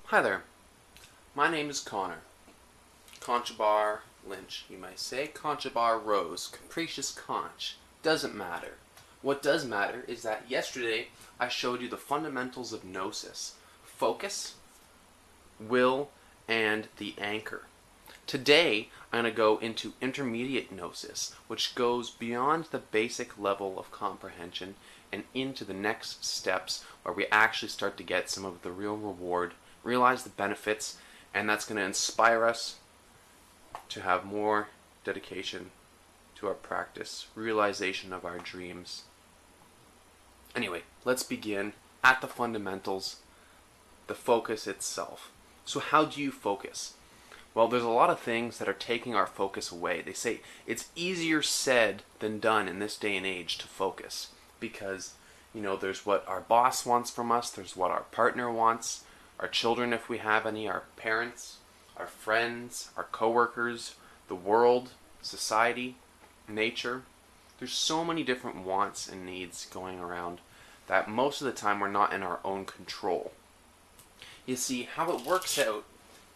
Hi there, my name is Connor. Conchabar Lynch, you might say. Conchabar Rose, Capricious Conch. Doesn't matter. What does matter is that yesterday I showed you the fundamentals of Gnosis. Focus, will, and the anchor. Today I'm going to go into intermediate Gnosis, which goes beyond the basic level of comprehension and into the next steps where we actually start to get some of the real reward, realize the benefits, and that's going to inspire us to have more dedication to our practice, realization of our dreams. Anyway, let's begin at the fundamentals, the focus itself. So how do you focus? Well, there's a lot of things that are taking our focus away. They say it's easier said than done in this day and age to focus because, there's what our boss wants from us, there's what our partner wants, our children if we have any, our parents, our friends, our coworkers, the world, society, nature. There's so many different wants and needs going around that most of the time we're not in our own control. You see, how it works out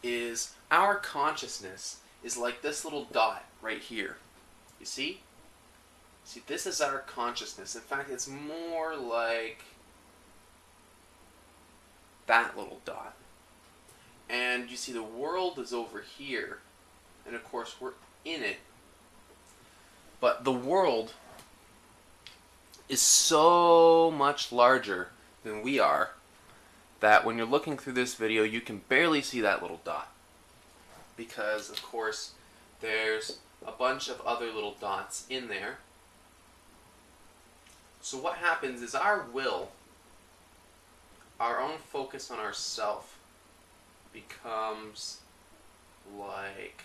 is our consciousness is like this little dot right here. You see? See, this is our consciousness. In fact, it's more like that little dot. And you see the world is over here, and of course we're in it. But the world is so much larger than we are that when you're looking through this video you can barely see that little dot. Because of course there's a bunch of other little dots in there. So what happens is our will, our own focus on ourself, becomes like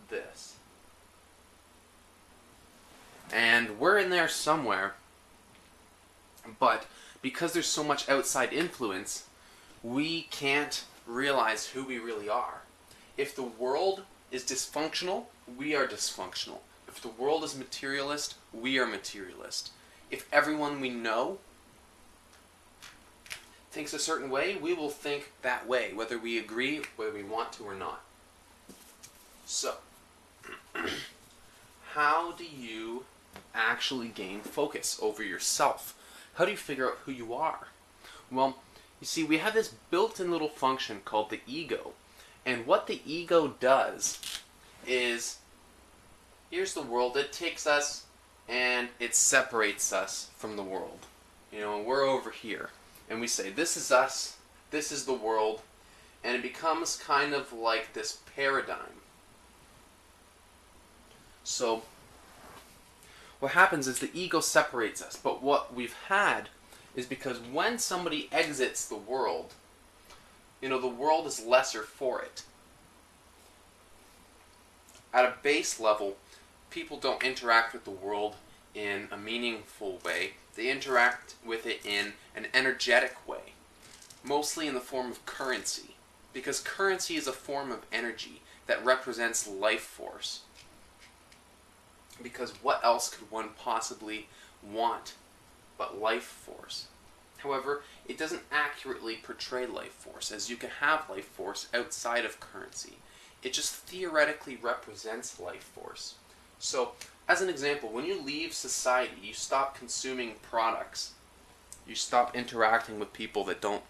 this. And we're in there somewhere, but because there's so much outside influence, we can't realize who we really are. If the world is dysfunctional, we are dysfunctional. If the world is materialist, we are materialist. If everyone we know thinks a certain way, we will think that way, whether we agree, whether we want to or not. So, how do you actually gain focus over yourself? How do you figure out who you are? Well, you see, we have this built-in little function called the ego. And what the ego does is, here's the world, it takes us and it separates us from the world. And we're over here. And we say, this is us, this is the world, and it becomes kind of like this paradigm. So, what happens is the ego separates us, but what we've had is because when somebody exits the world, the world is lesser for it. At a base level, people don't interact with the world in a meaningful way. They interact with it in an energetic way, mostly in the form of currency, because currency is a form of energy that represents life force. Because what else could one possibly want but life force? However, it doesn't accurately portray life force, as you can have life force outside of currency. It just theoretically represents life force. So, as an example, when you leave society, you stop consuming products. You stop interacting with people that don't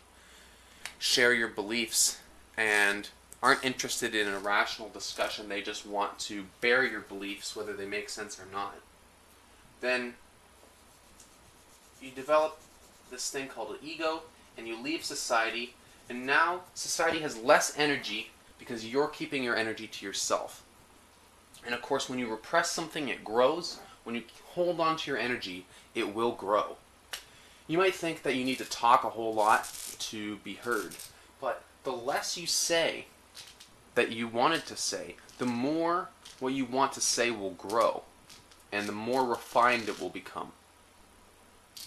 share your beliefs and aren't interested in a rational discussion. They just want to bear your beliefs, whether they make sense or not. Then you develop this thing called an ego, and you leave society, and now society has less energy because you're keeping your energy to yourself. And of course, when you repress something, it grows. When you hold on to your energy, it will grow. You might think that you need to talk a whole lot to be heard, but the less you say that you wanted to say, the more what you want to say will grow, and the more refined it will become.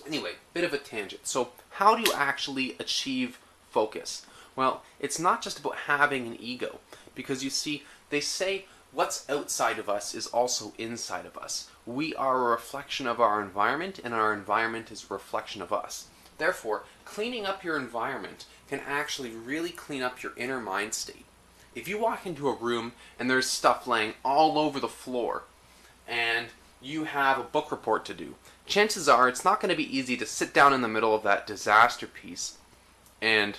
Anyway, bit of a tangent. So, how do you actually achieve focus? Well, it's not just about having an ego, because you see, they say what's outside of us is also inside of us. We are a reflection of our environment, and our environment is a reflection of us. Therefore, cleaning up your environment can actually really clean up your inner mind state. If you walk into a room and there's stuff laying all over the floor, and you have a book report to do, chances are it's not going to be easy to sit down in the middle of that disaster piece and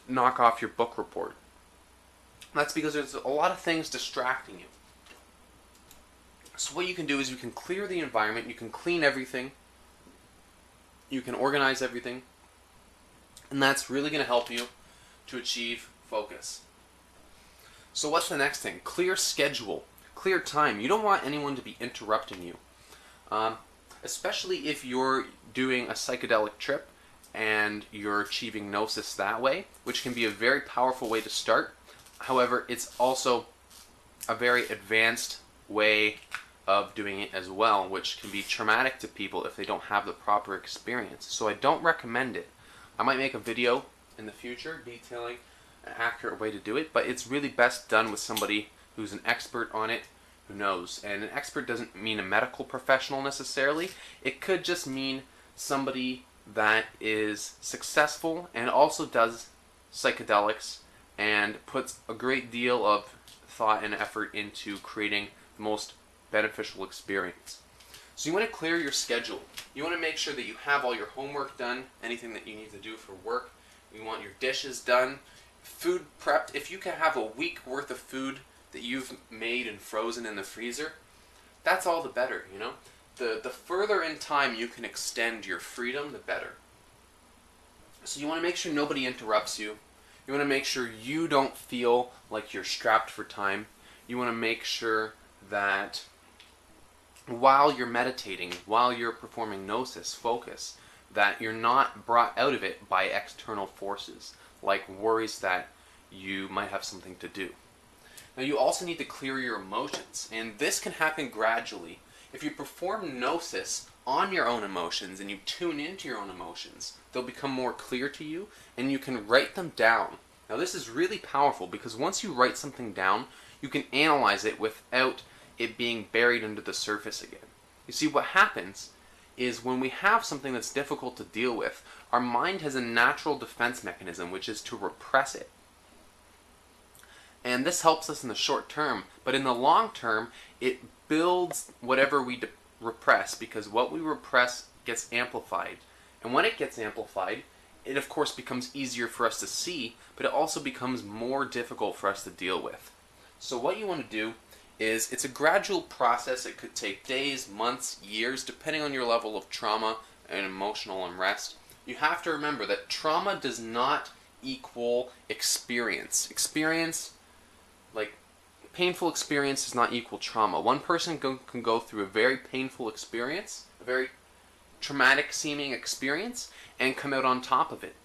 knock off your book report. That's because there's a lot of things distracting you. So what you can do is you can clear the environment, you can clean everything, you can organize everything, and that's really going to help you to achieve focus. So what's the next thing? Clear schedule, clear time. You don't want anyone to be interrupting you, especially if you're doing a psychedelic trip and you're achieving Gnosis that way, which can be a very powerful way to start. However, it's also a very advanced way of doing it as well, which can be traumatic to people if they don't have the proper experience. So I don't recommend it. I might make a video in the future detailing an accurate way to do it, but it's really best done with somebody who's an expert on it, who knows. And an expert doesn't mean a medical professional necessarily. It could just mean somebody that is successful and also does psychedelics and puts a great deal of thought and effort into creating the most beneficial experience. So you want to clear your schedule. You want to make sure that you have all your homework done, anything that you need to do for work. You want your dishes done, food prepped. If you can have a week worth of food that you've made and frozen in the freezer, that's all the better, you know? The further in time you can extend your freedom, the better. So you want to make sure nobody interrupts you. You want to make sure you don't feel like you're strapped for time. You want to make sure that while you're meditating, while you're performing Gnosis, focus, that you're not brought out of it by external forces, like worries that you might have something to do. Now you also need to clear your emotions, and this can happen gradually. If you perform Gnosis on your own emotions and you tune into your own emotions, they'll become more clear to you and you can write them down. Now this is really powerful because once you write something down, you can analyze it without it being buried under the surface again. You see, what happens is when we have something that's difficult to deal with, our mind has a natural defense mechanism, which is to repress it. And this helps us in the short term, but in the long term, it builds whatever we repress, because what we repress gets amplified. And when it gets amplified, it of course becomes easier for us to see, but it also becomes more difficult for us to deal with. So what you want to do is, it's a gradual process. It could take days, months, years, depending on your level of trauma and emotional unrest. You have to remember that trauma does not equal experience. Painful experience does not equal trauma. One person can go through a very painful experience, a very traumatic seeming experience, and come out on top of it.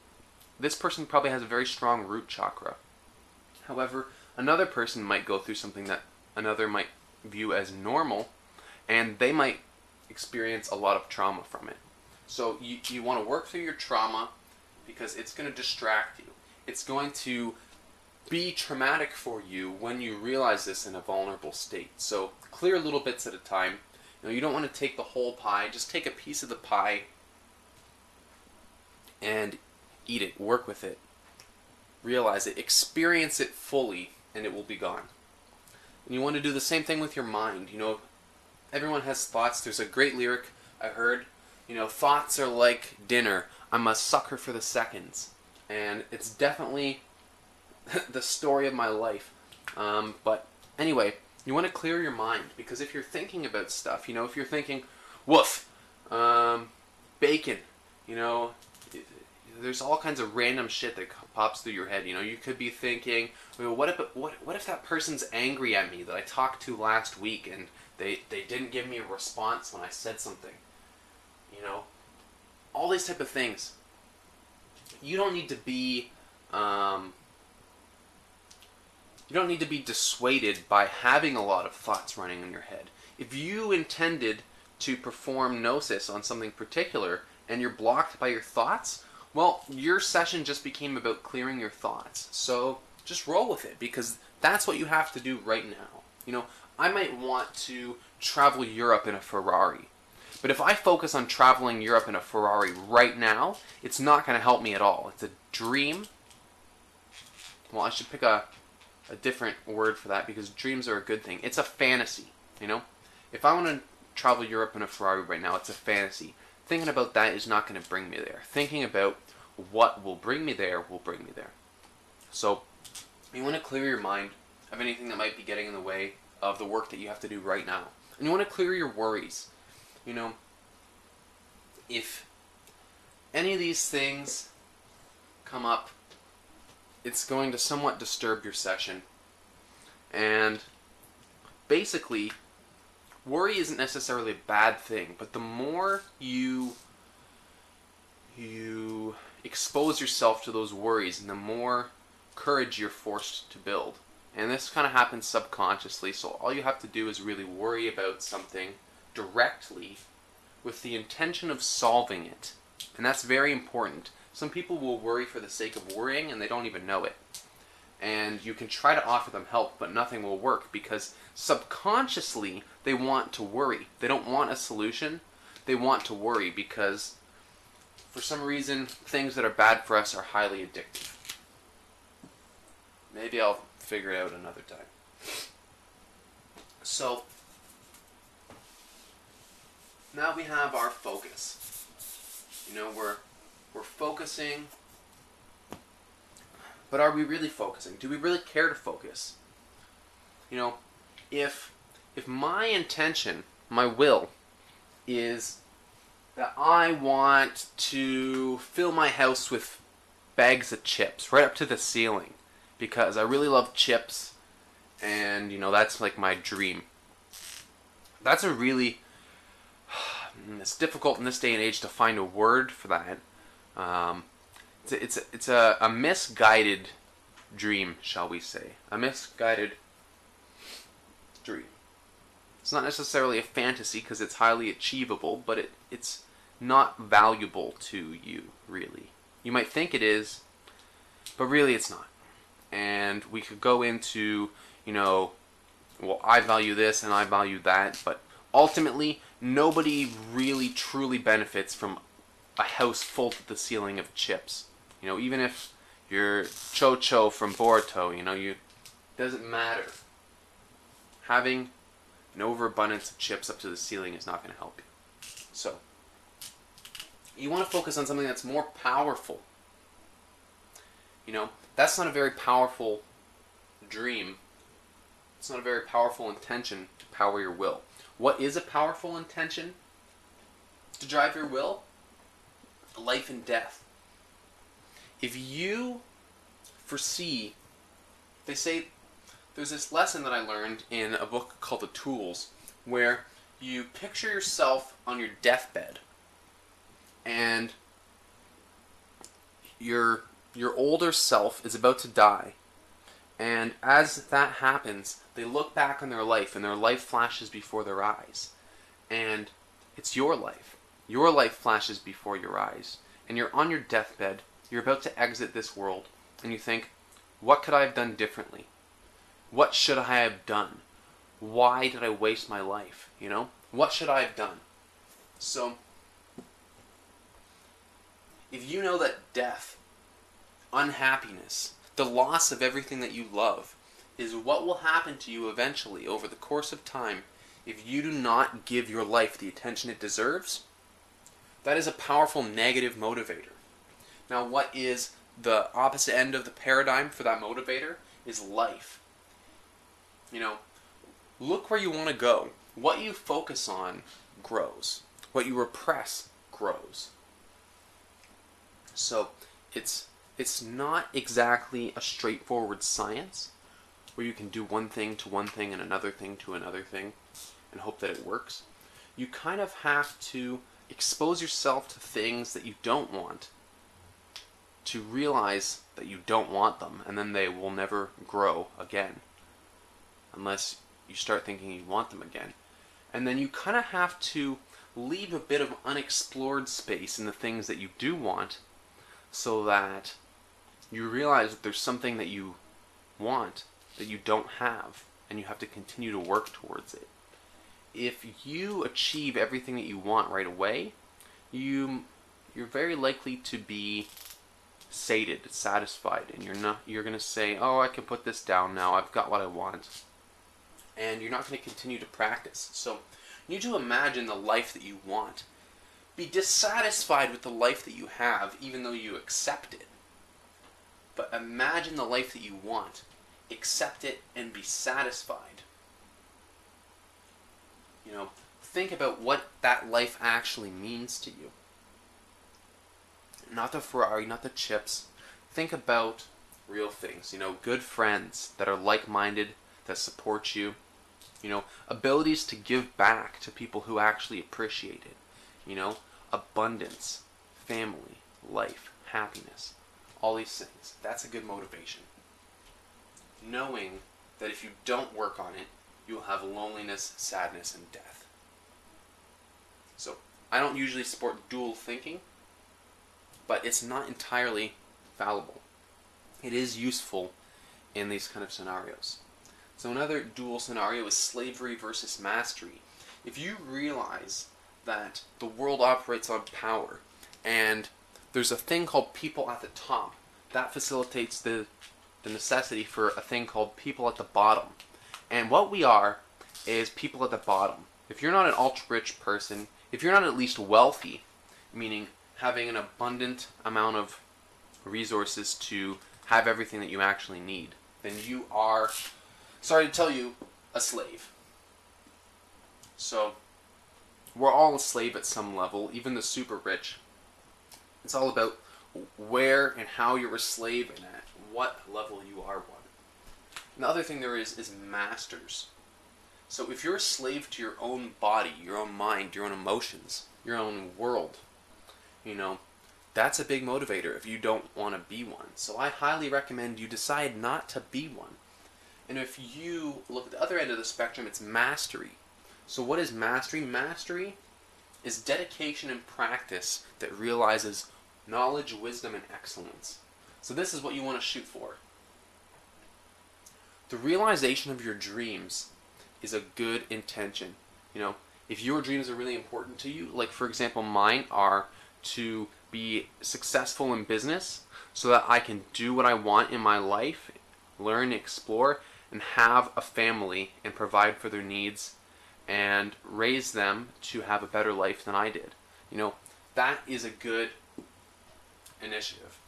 This person probably has a very strong root chakra. However, another person might go through something that another might view as normal, and they might experience a lot of trauma from it. So you want to work through your trauma because it's going to distract you. It's going to be traumatic for you when you realize this in a vulnerable state. So clear little bits at a time. You don't want to take the whole pie. Just take a piece of the pie and eat it. Work with it. Realize it. Experience it fully, and it will be gone. And you want to do the same thing with your mind. Everyone has thoughts. There's a great lyric I heard. Thoughts are like dinner. I'm a sucker for the seconds. And it's definitely the story of my life. But anyway, you want to clear your mind, because if you're thinking about stuff, if you're thinking, woof, bacon, there's all kinds of random shit that pops through your head. You could be thinking, well, what if that person's angry at me that I talked to last week and they didn't give me a response when I said something? All these type of things. You don't need to be dissuaded by having a lot of thoughts running in your head. If you intended to perform Gnosis on something particular and you're blocked by your thoughts, well, your session just became about clearing your thoughts. So just roll with it, because that's what you have to do right now. I might want to travel Europe in a Ferrari. But if I focus on traveling Europe in a Ferrari right now, it's not going to help me at all. It's a dream. Well, I should pick a different word for that, because dreams are a good thing. It's a fantasy, you know? If I want to travel Europe in a Ferrari right now, it's a fantasy. Thinking about that is not going to bring me there. Thinking about what will bring me there will bring me there. So, you want to clear your mind of anything that might be getting in the way of the work that you have to do right now. And you want to clear your worries. You know, if any of these things come up, it's going to somewhat disturb your session. And basically, worry isn't necessarily a bad thing, but the more you expose yourself to those worries, and the more courage you're forced to build. And this kind of happens subconsciously, so all you have to do is really worry about something directly with the intention of solving it. And that's very important. Some people will worry for the sake of worrying, and they don't even know it. And you can try to offer them help, but nothing will work, because subconsciously they want to worry. They don't want a solution. They want to worry because for some reason things that are bad for us are highly addictive. Maybe I'll figure it out another time. So now we have our focus. You know, we're focusing, but are we really focusing? Do we really care to focus? You know, if my intention, my will, is that I want to fill my house with bags of chips right up to the ceiling because I really love chips, and you know, that's like my dream. That's a really, it's difficult in this day and age to find a word for that. It's a misguided dream, shall we say. A misguided dream. It's not necessarily a fantasy because it's highly achievable, but it's not valuable to you, really. You might think it is, but really it's not. And we could go into, you know, well, I value this and I value that, but ultimately nobody really truly benefits from a house full to the ceiling of chips. You know, even if you're Cho-Cho from Boruto, you know, doesn't matter. Having an overabundance of chips up to the ceiling is not going to help you. So, you want to focus on something that's more powerful. You know, that's not a very powerful dream. It's not a very powerful intention to power your will. What is a powerful intention to drive your will? Life and death. If you foresee, they say, there's this lesson that I learned in a book called The Tools, where you picture yourself on your deathbed, and your older self is about to die, and as that happens, they look back on their life, and their life flashes before their eyes, and it's your life. Your life flashes before your eyes, and you're on your deathbed, you're about to exit this world, and you think, what could I have done differently? What should I have done? Why did I waste my life? You know? What should I have done? So, if you know that death, unhappiness, the loss of everything that you love, is what will happen to you eventually over the course of time if you do not give your life the attention it deserves, that is a powerful negative motivator. Now, what is the opposite end of the paradigm for that motivator is life. You know, look where you want to go. What you focus on grows. What you repress grows. So, it's not exactly a straightforward science where you can do one thing to one thing and another thing to another thing and hope that it works. You kind of have to expose yourself to things that you don't want to realize that you don't want them, and then they will never grow again unless you start thinking you want them again. And then you kind of have to leave a bit of unexplored space in the things that you do want so that you realize that there's something that you want that you don't have, and you have to continue to work towards it. if you achieve everything that you want right away, you're very likely to be sated, satisfied, and you're going to say, oh, I can put this down now, I've got what I want. And you're not going to continue to practice. So you need to imagine the life that you want. Be dissatisfied with the life that you have, even though you accept it. But imagine the life that you want. Accept it and be satisfied. You know, think about what that life actually means to you. Not the Ferrari, not the chips. Think about real things. You know, good friends that are like-minded, that support you. You know, abilities to give back to people who actually appreciate it. You know, abundance, family, life, happiness. All these things. That's a good motivation. Knowing that if you don't work on it, you will have loneliness, sadness, and death. So, I don't usually support dual thinking, but it's not entirely fallible. It is useful in these kind of scenarios. So another dual scenario is slavery versus mastery. If you realize that the world operates on power, and there's a thing called people at the top, that facilitates the necessity for a thing called people at the bottom. And what we are is people at the bottom. If you're not an ultra-rich person, if you're not at least wealthy, meaning having an abundant amount of resources to have everything that you actually need, then you are, sorry to tell you, a slave. So, we're all a slave at some level, even the super rich. It's all about where and how you're a slave and at what level you are one. And the other thing there is masters. So if you're a slave to your own body, your own mind, your own emotions, your own world, you know, that's a big motivator if you don't want to be one. So I highly recommend you decide not to be one. And if you look at the other end of the spectrum, it's mastery. So what is mastery? Mastery is dedication and practice that realizes knowledge, wisdom, and excellence. So this is what you want to shoot for. The realization of your dreams is a good intention. You know, if your dreams are really important to you, like for example mine are to be successful in business so that I can do what I want in my life, learn, explore, and have a family and provide for their needs and raise them to have a better life than I did. You know, that is a good initiative.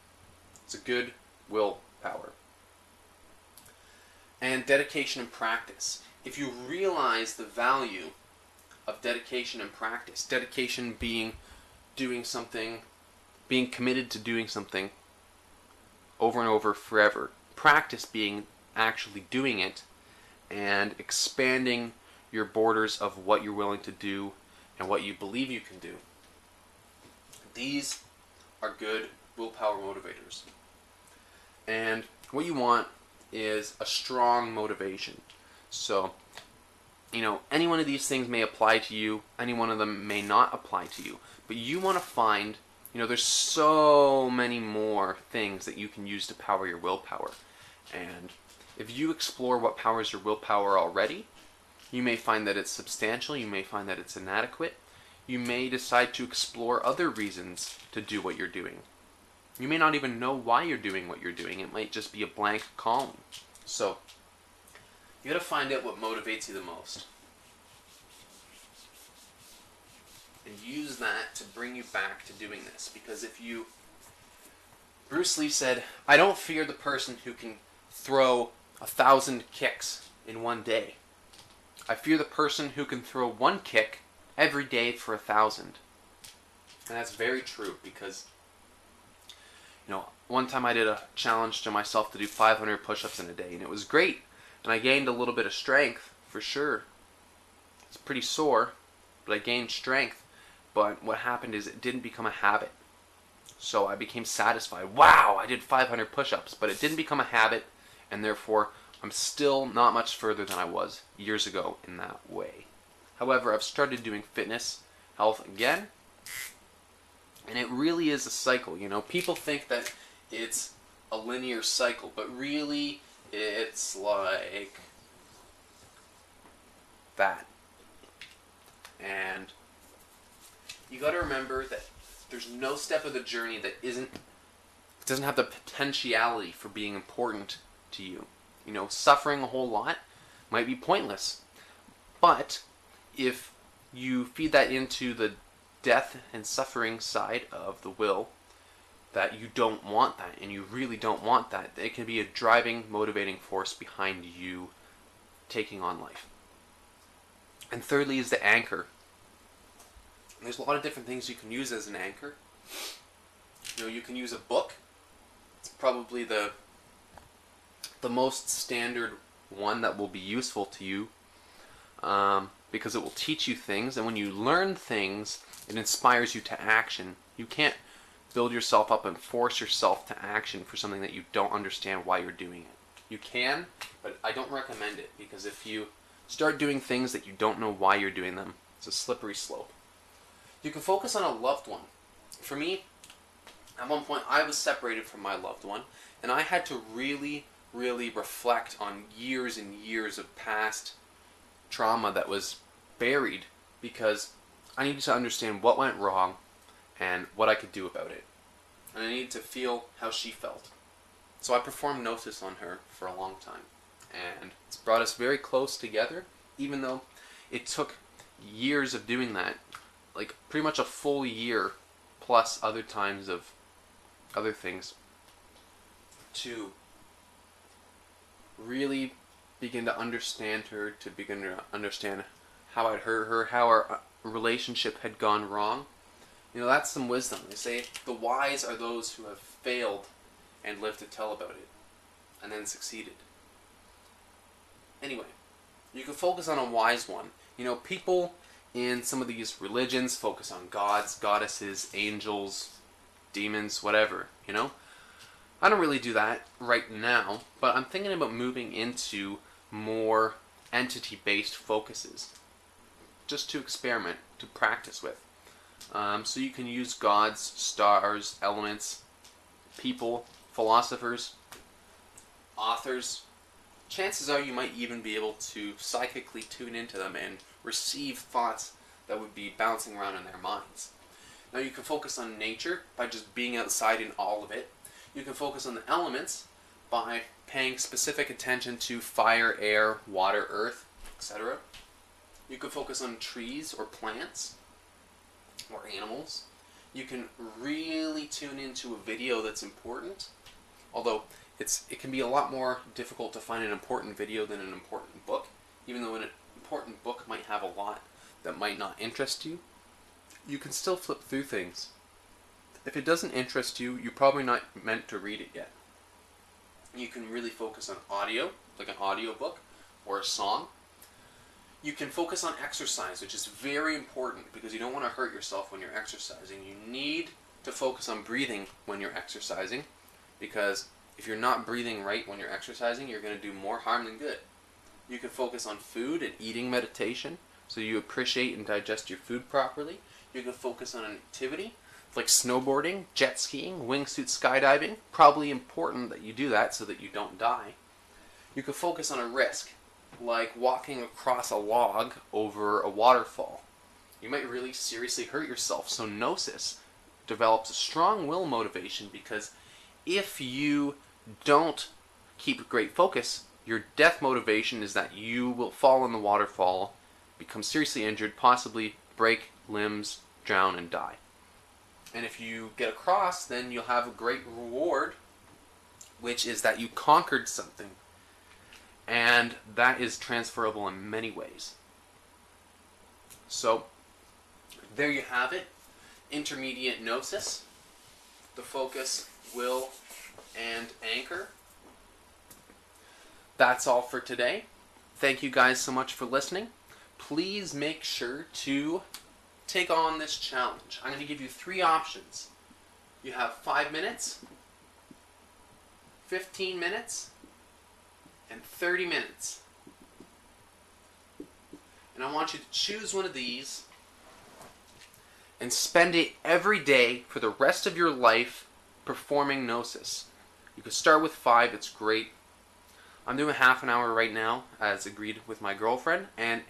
It's a good willpower. And dedication and practice. If you realize the value of dedication and practice, dedication being doing something, being committed to doing something over and over forever, practice being actually doing it and expanding your borders of what you're willing to do and what you believe you can do. These are good willpower motivators. And what you want is a strong motivation. So, you know, any one of these things may apply to you, any one of them may not apply to you, but you want to find, you know, there's so many more things that you can use to power your willpower. And if you explore what powers your willpower already, you may find that it's substantial, you may find that it's inadequate, you may decide to explore other reasons to do what you're doing. You may not even know why you're doing what you're doing. It might just be a blank column. So, you gotta find out what motivates you the most. And use that to bring you back to doing this. Because if you... Bruce Lee said, I don't fear the person who can throw 1,000 kicks in one day. I fear the person who can throw one kick every day for 1,000. And that's very true because, you know, one time I did a challenge to myself to do 500 push-ups in a day, and it was great. And I gained a little bit of strength, for sure. It's pretty sore, but I gained strength. But what happened is it didn't become a habit. So I became satisfied. Wow, I did 500 push-ups, but it didn't become a habit, and therefore I'm still not much further than I was years ago in that way. However, I've started doing fitness, health again, and it really is a cycle. You know, people think that it's a linear cycle, but really it's like that. And you got to remember that there's no step of the journey that doesn't have the potentiality for being important to you. You know, suffering a whole lot might be pointless. But if you feed that into the death and suffering side of the will, that you don't want that, and you really don't want that, it can be a driving, motivating force behind you taking on life. And thirdly is the anchor. There's a lot of different things you can use as an anchor. You know, you can use a book. It's probably the most standard one that will be useful to you, because it will teach you things, and when you learn things, it inspires you to action. You can't build yourself up and force yourself to action for something that you don't understand why you're doing it. You can, but I don't recommend it, because if you start doing things that you don't know why you're doing them, it's a slippery slope. You can focus on a loved one. For me, at one point I was separated from my loved one, and I had to really reflect on years and years of past trauma that was buried, because I needed to understand what went wrong and what I could do about it. And I needed to feel how she felt. So I performed Gnosis on her for a long time. And it's brought us very close together, even though it took years of doing that. Like pretty much a full year plus other times of other things to really begin to understand her, to begin to understand how I'd hurt her, how our relationship had gone wrong. You know, that's some wisdom. They say the wise are those who have failed and lived to tell about it, and then succeeded. Anyway, you can focus on a wise one. You know, people in some of these religions focus on gods, goddesses, angels, demons, whatever, you know? I don't really do that right now, but I'm thinking about moving into more entity-based focuses, just to experiment, to practice with. So you can use gods, stars, elements, people, philosophers, authors. Chances are you might even be able to psychically tune into them and receive thoughts that would be bouncing around in their minds. Now you can focus on nature by just being outside in all of it. You can focus on the elements by paying specific attention to fire, air, water, earth, etc. You can focus on trees or plants or animals. You can really tune into a video that's important, although it can be a lot more difficult to find an important video than an important book, even though an important book might have a lot that might not interest you. You can still flip through things. If it doesn't interest you, you're probably not meant to read it yet. You can really focus on audio, like an audiobook or a song. You can focus on exercise, which is very important because you don't want to hurt yourself when you're exercising. You need to focus on breathing when you're exercising, because if you're not breathing right when you're exercising, you're going to do more harm than good. You can focus on food and eating meditation, so you appreciate and digest your food properly. You can focus on an activity like snowboarding, jet skiing, wingsuit skydiving. Probably important that you do that so that you don't die. You can focus on a risk, like walking across a log over a waterfall. You might really seriously hurt yourself. So Gnosis develops a strong will motivation, because if you don't keep great focus, your death motivation is that you will fall in the waterfall, become seriously injured, possibly break limbs, drown, and die. And if you get across, then you'll have a great reward, which is that you conquered something. And that is transferable in many ways. So, there you have it. Intermediate Gnosis. The focus, will, and anchor. That's all for today. Thank you guys so much for listening. Please make sure to take on this challenge. I'm going to give you 3 options. You have 5 minutes, 15 minutes, and 30 minutes. And I want you to choose one of these and spend it every day for the rest of your life performing Gnosis. You could start with 5, it's great. I'm doing half an hour right now, as agreed with my girlfriend, and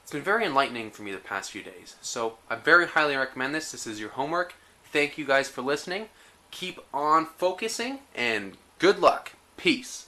It's been very enlightening for me the past few days. So I very highly recommend this. This is your homework. Thank you guys for listening. Keep on focusing and good luck. Peace.